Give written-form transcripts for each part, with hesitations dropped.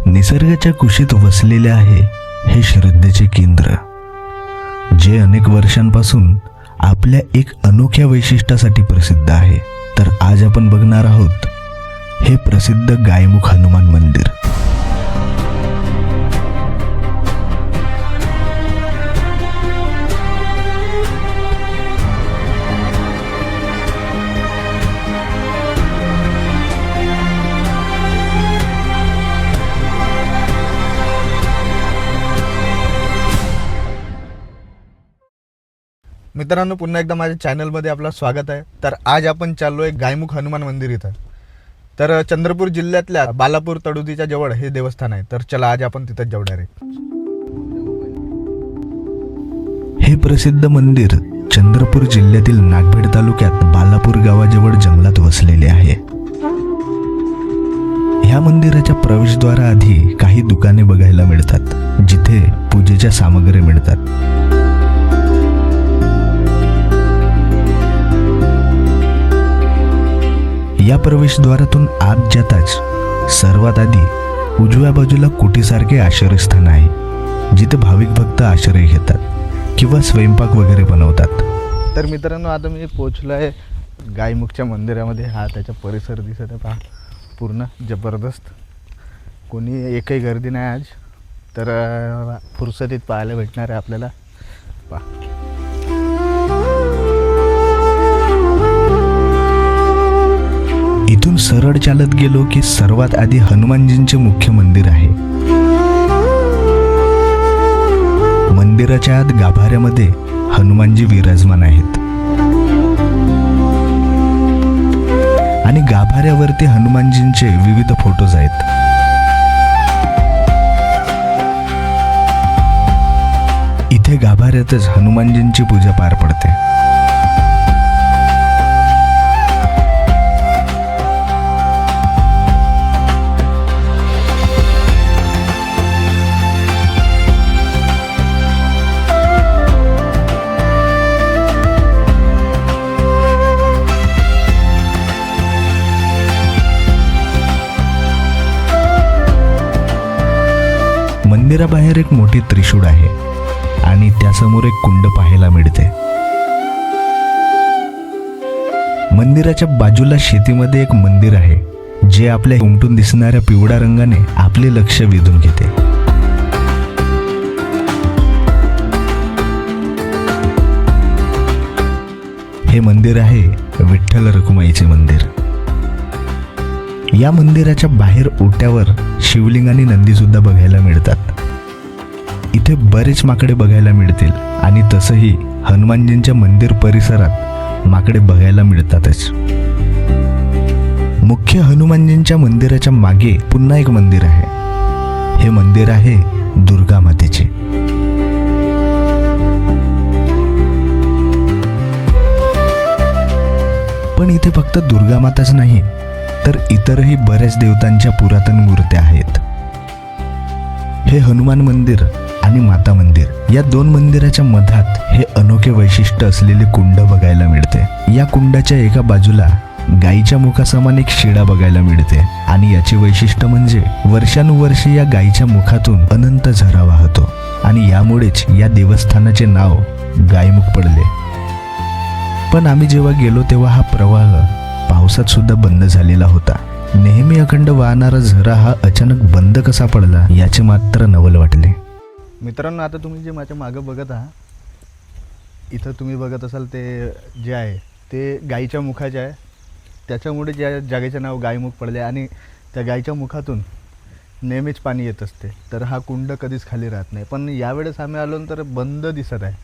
निसर्गाच्या कुशीत वसलेले आहे हे श्रद्धेचे केंद्र, जे अनेक वर्षांपासून आपल्या एक अनोख्या वैशिष्ट्यासाठी प्रसिद्ध आहे. तर आज आपण बघणार आहोत हे प्रसिद्ध गायमुख हनुमान मंदिर. मित्रांनो, पुन्हा एकदा माझ्या चॅनलमध्ये आपलं स्वागत आहे. तर आज आपण चाललो आहे गायमुख हनुमान मंदिर इथं. तर चंद्रपूर जिल्ह्यातल्या बालापूर तडोदीच्या जवळ हे देवस्थान आहे. तर चला आज आपण तिथंच जाऊ डायरेक्ट. हे प्रसिद्ध मंदिर चंद्रपूर जिल्ह्यातील नागभेड तालुक्यात बालापूर गावाजवळ जंगलात वसलेले आहे. ह्या मंदिराच्या प्रवेशद्वाराआधी काही दुकाने बघायला मिळतात, जिथे पूजेच्या सामग्री मिळतात. या प्रवेशद्वारातून आत जाताच सर्वात आधी उजव्या बाजूला कुटीसारखे आश्रयस्थान आहे, जिथे भाविक भक्त आश्रय घेतात किंवा स्वयंपाक वगैरे बनवतात. तर मित्रांनो, आता मी पोचलो आहे गायमुखच्या मंदिरामध्ये. हा त्याचा परिसर दिसत आहे पहा, पूर्ण जबरदस्त. कोणी एकही गर्दी नाही आज. तर फुरसतीत पाहायला भेटणार आहे आपल्याला. पहा, इथून सरळ चालत गेलो की सर्वात आधी हनुमानजींचे मुख्य मंदिर आहे. मंदिराच्या आत गाभाऱ्यामध्ये हनुमानजी विराजमान आहेत आणि गाभाऱ्यावरती हनुमानजींचे विविध फोटोज आहेत. इथे गाभाऱ्यातच हनुमानजींची पूजा पार पडते. मंदिराबाहेर एक मोठी त्रिशूळ आहे आणि त्यासमोर एक कुंड पाहायला मिळते. मंदिराच्या बाजूला शेतीमध्ये एक मंदिर आहे, जे आपल्या उमटून दिसणाऱ्या पिवळ्या रंगाने आपले लक्ष वेधून घेते. हे मंदिर आहे विठ्ठल रखुमाईचे मंदिर. या मंदिराच्या बाहेर ओट्यावर शिवलिंग आणि नंदी सुद्धा बघायला मिळतात. इथे बरेच माकडे बघायला मिळतील आणि तसंही हनुमानजींच्या मंदिर परिसरात माकडे बघायला मिळतातच. मुख्य हनुमानजींच्या मंदिराच्या मागे पुन्हा एक मंदिर आहे. हे मंदिर आहे दुर्गा मातेचे. पण इथे फक्त दुर्गा माताच नाही, तर इतरही बऱ्याच देवतांच्या पुरातन मूर्त्या आहेत. हे हनुमान मंदिर आणि माता मंदिर या दोन मंदिराच्या मधात हे अनोखे वैशिष्ट्य असलेले कुंड बघायला मिळते. या कुंडाच्या एका बाजूला गायीच्या मुखासमान एक शिडा बघायला मिळते आणि याचे वैशिष्ट्य म्हणजे वर्षानुवर्षे या गायीच्या मुखातून अनंत झरा वाहतो आणि यामुळेच या देवस्थानाचे नाव गायमुख पडले. पण आम्ही जेव्हा गेलो तेव्हा हा प्रवाह पावसात सुद्धा बंद झालेला होता. नेहमी अखंड वाहणारा झरा हा अचानक बंद कसा पडला याचे मात्र नवल वाटले. मित्रांनो, आता तुम्ही जे माझ्या मागं बघत आहात, इथं तुम्ही बघत असाल ते जे आहे ते गायीच्या मुखाचे आहे. त्याच्यामुळे ज्या जागेचं नाव गायमुख पडले आणि त्या गायीच्या मुखातून नेहमीच पाणी येत असते. तर हा कुंड कधीच खाली राहत नाही. पण यावेळेस आम्ही आलो तर बंद दिसत आहे.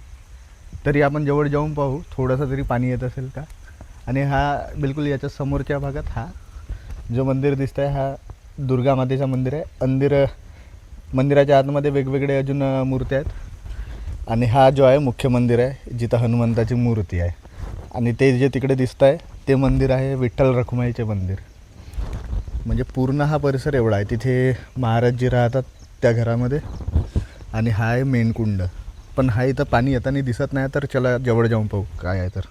तरी आपण जवळ जाऊन पाहू थोडंसं तरी पाणी येत असेल का. आणि हा बिलकुल याच्या समोरच्या भागात हा जो मंदिर दिसत आहे हा दुर्गा मातेचा मंदिर आहे. मंदिराच्या आतमध्ये वेगवेगळे अजून मूर्त्या आहेत आणि हा जो आहे मुख्य मंदिर आहे, जिथं हनुमंताची मूर्ती आहे. आणि ते जे तिकडे दिसत आहे ते मंदिर आहे विठ्ठल रखुमाईचे मंदिर. म्हणजे पूर्ण हा परिसर एवढा आहे. तिथे महाराजजी राहतात त्या घरामध्ये आणि हा आहे मेन कुंड. पण हा इथं पाणी येताना दिसत नाही. तर चला जवळ जाऊन पाहू काय आहे. तर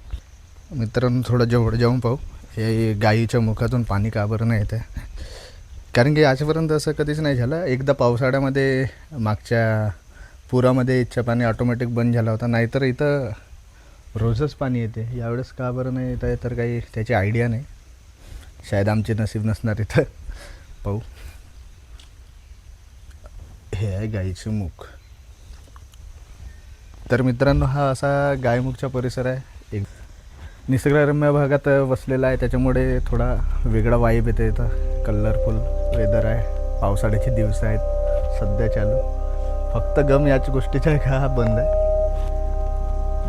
मित्रांनो, थोडं जवळ जाऊन पाहू हे गायीच्या मुखातून पाणी का बरं नाही येत आहे. कारण की आजपर्यंत असं कधीच नाही झालं. एकदा पावसाळ्यामध्ये मागच्या पुरामध्ये इथचं पाणी ऑटोमॅटिक बंद झाला होता, नाहीतर इथं रोजच पाणी येते. यावेळेस का बरं नाही येत आहे तर काही त्याची आयडिया नाही. शायद आमचे नसीब नसणार इथं. पाहू. हे आहे गाईचे मुख. तर मित्रांनो, हा असा गायमुखचा परिसर आहे. एक निसर्गरम्य भागात वसलेला आहे, त्याच्यामुळे थोडा वेगळा वाईब येते इथं. कलरफुल वेदर आहे. पावसाळ्याचे दिवस आहेत सध्या चालू. फक्त गम याच गोष्टीचा आहे का हा बंद आहे.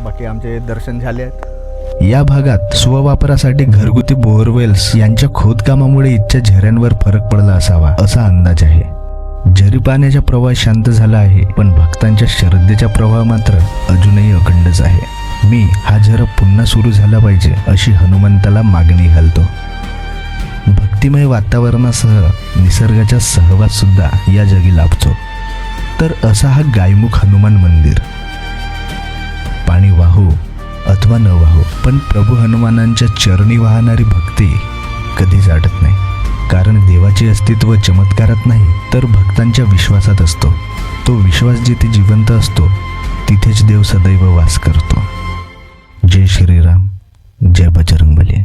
बाकी आमचे दर्शन झाले आहेत. या भागात स्ववापरासाठी घरगुती बोअरवेल्स यांच्या खोदकामामुळे इथच्या झऱ्यांवर फरक पडला असावा असा अंदाज आहे. झरी पाण्याचा प्रवाह शांत झाला आहे, पण भक्तांच्या श्रद्धेचा प्रवाह मात्र अजूनही अखंडच आहे. मी हा झरा पुन्हा सुरू झाला पाहिजे अशी हनुमंताला मागणी घालतो. भक्तिमय वातावरणासह निसर्गाचा सहवास सुद्धा या जगी लाभतो. तर असा हा गायमुख हनुमान मंदिर. पाणी वाहो अथवा न वाहो, पण प्रभू हनुमानांच्या चरणी वाहणारी भक्ती कधीच आटत नाही. कारण देवाचे अस्तित्व चमत्कारात नाही तर भक्तांच्या विश्वासात असतो. तो विश्वास जिथे जिवंत असतो तिथेच देव सदैव वास करतो. जय श्रीराम, जय बजरंगबली.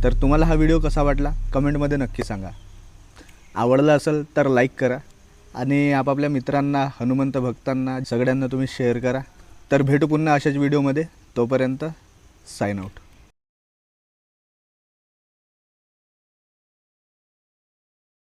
तर तुम्हाला हा व्हिडिओ कसा वाटला कमेंटमध्ये नक्की सांगा. आवडला असेल तर लाईक करा आणि आपापल्या मित्रांना, हनुमंत भक्तांना सगळ्यांना तुम्ही शेअर करा. तर भेटू पुन्हा अशाच व्हिडिओमध्ये. तोपर्यंत साइन आउट.